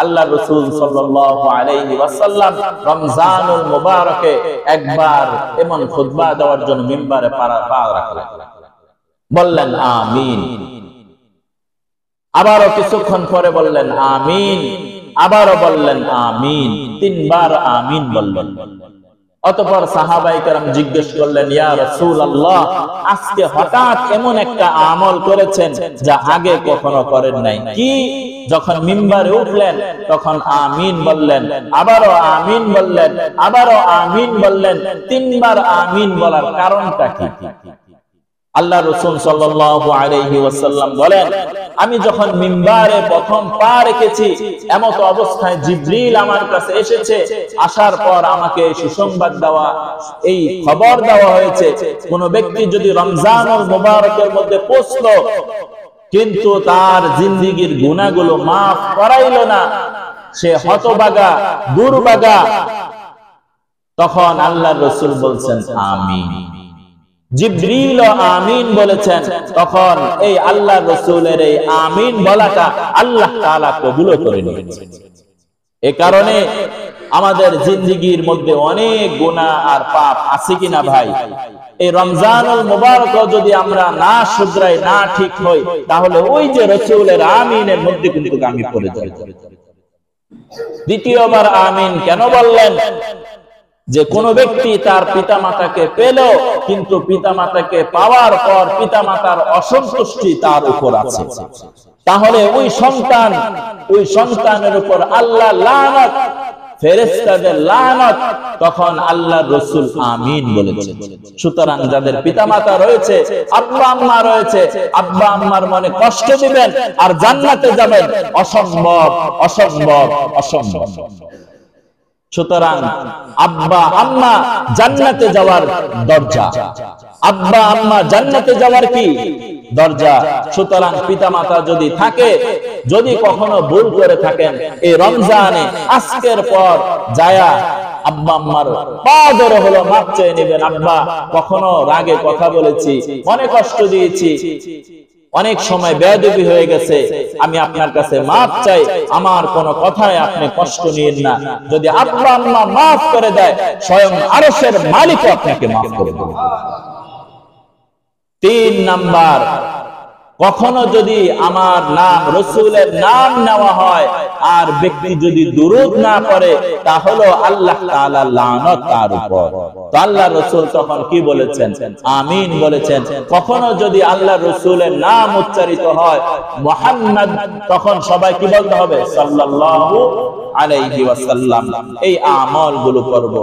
আল্লাহ রাসূল সাল্লাল্লাহু আলাইহি ওয়াসাল্লাম রমজানুল মুবারকে একবার এমন খুতবা দেওয়ার জন্য মিম্বারে পা রাখলেন, বললেন আমিন, আবারো কিছুক্ষণ পরে বললেন আমিন, আবারো বললেন আমিন, তিনবার আমিন বললেন। অতঃপর সাহাবায়ে কেরাম জিজ্ঞেস করলেন, ইয়া রাসূলুল্লাহ, আজকে হঠাৎ এমন একটা আমল করেছেন যা আগে কখনো করেন নাই কি? যখন মিম্বারে উঠলেন তখন আমিন বললেন, আবারো আমিন বললেন, আবারো আমিন বললেন, তিনবার আমিন বলার কারণটা কি? আল্লাহ রাসূল সাল্লাল্লাহু আলাইহি ওয়াসাল্লাম বলেন, আমি যখন মিম্বারে প্রথম পা রেখেছি এমত অবস্থায় জিবরিল আমার কাছে এসেছে। আসার পর আমাকে সুসংবাদ দেওয়া, এই খবর দেওয়া হয়েছে, কোন ব্যক্তি যদি রমজানুল মুবারকের মধ্যে পৌঁছলো কিন্তু তার জিন্দেগীর গুনাহগুলো মাফ করাইলো না, সে হতভাগা, দুর্ভাগা। তখন আল্লাহর রাসূল বলছেন আমিন, জিবরিল আমিন বলেছেন। তখন এই আল্লাহর রাসূলের এই আমিন বলাটা আল্লাহ তাআলা কবুল করে নিয়েছেন। এই কারণে আমাদের জিন্দেগীর মধ্যে অনেক গুনাহ আর পাপ আছে কিনা ভাই, এই রমজানুল মুবারক যদি আমরা না শুধরাই, না ঠিক হই, তাহলে ওই যে রাসূলের আমিনের মধ্যে কিন্তু আমি পড়ে যাই। দ্বিতীয়বার আমিন কেন বললেন? যে কোন ব্যক্তি তার পিতামাতাকে পেল কিন্তু পিতামাতাকে পাওয়ার পর পিতামাতার অসন্তুষ্টি তার উপর আছে, তাহলে ওই সন্তানের উপর আল্লাহ লানত, ফেরেশতাদের লানত। তখন আল্লাহর রাসূল আমিন বলেছেন। সুতরাং যাদের পিতামাতা রয়েছে, আব্বা আম্মা রয়েছে, আব্বা আম্মার মনে কষ্ট দিবেন আর জান্নাতে যাবেন, অসম্ভব, অসম্ভব, অসম্ভব। সুতরাং আব্বা আম্মা জান্নাতে যাওয়ার দরজা, আব্বা আম্মা জান্নাতে যাওয়ার কি দরজা। সুতরাং পিতামাতা যদি থাকে, যদি কখনো ভুল করে থাকেন, এই রমজানে আজকের পর যায়া আব্বা আম্মার পা ধরে হলো মাপ চেয়ে নেবেন। আব্বা, কখনো রাগে কথা বলেছি, মনে কষ্ট দিয়েছি, অনেক সময় বেয়াদবি হয়ে গেছে, আমি আপনার কাছে মাফ চাই, আমার কোনো কথায় আপনি কষ্ট নিয়েন না। যদি আব্বা আম্মা মাফ করে দেয়, স্বয়ং আরশের মালিক আপনাকে মাফ করে দেবে। 3 নাম্বার, কখনো যদি আমার নাম, রাসূলের নাম নেওয়া হয় আর ব্যক্তি যদি দুরূদ না পড়ে, তাহলে আল্লাহ তাআলা লানত তার উপর। তো আল্লাহ রাসূল তখন কি বলেছেন? আমিন বলেছেন। কখনো যদি আল্লাহ রাসূলের নাম উচ্চারিত হয় মুহাম্মদ, তখন সবাই কি বলতে হবে? সাল্লাল্লাহু আলাইহি ওয়াসাল্লাম। এই আমলগুলো করব।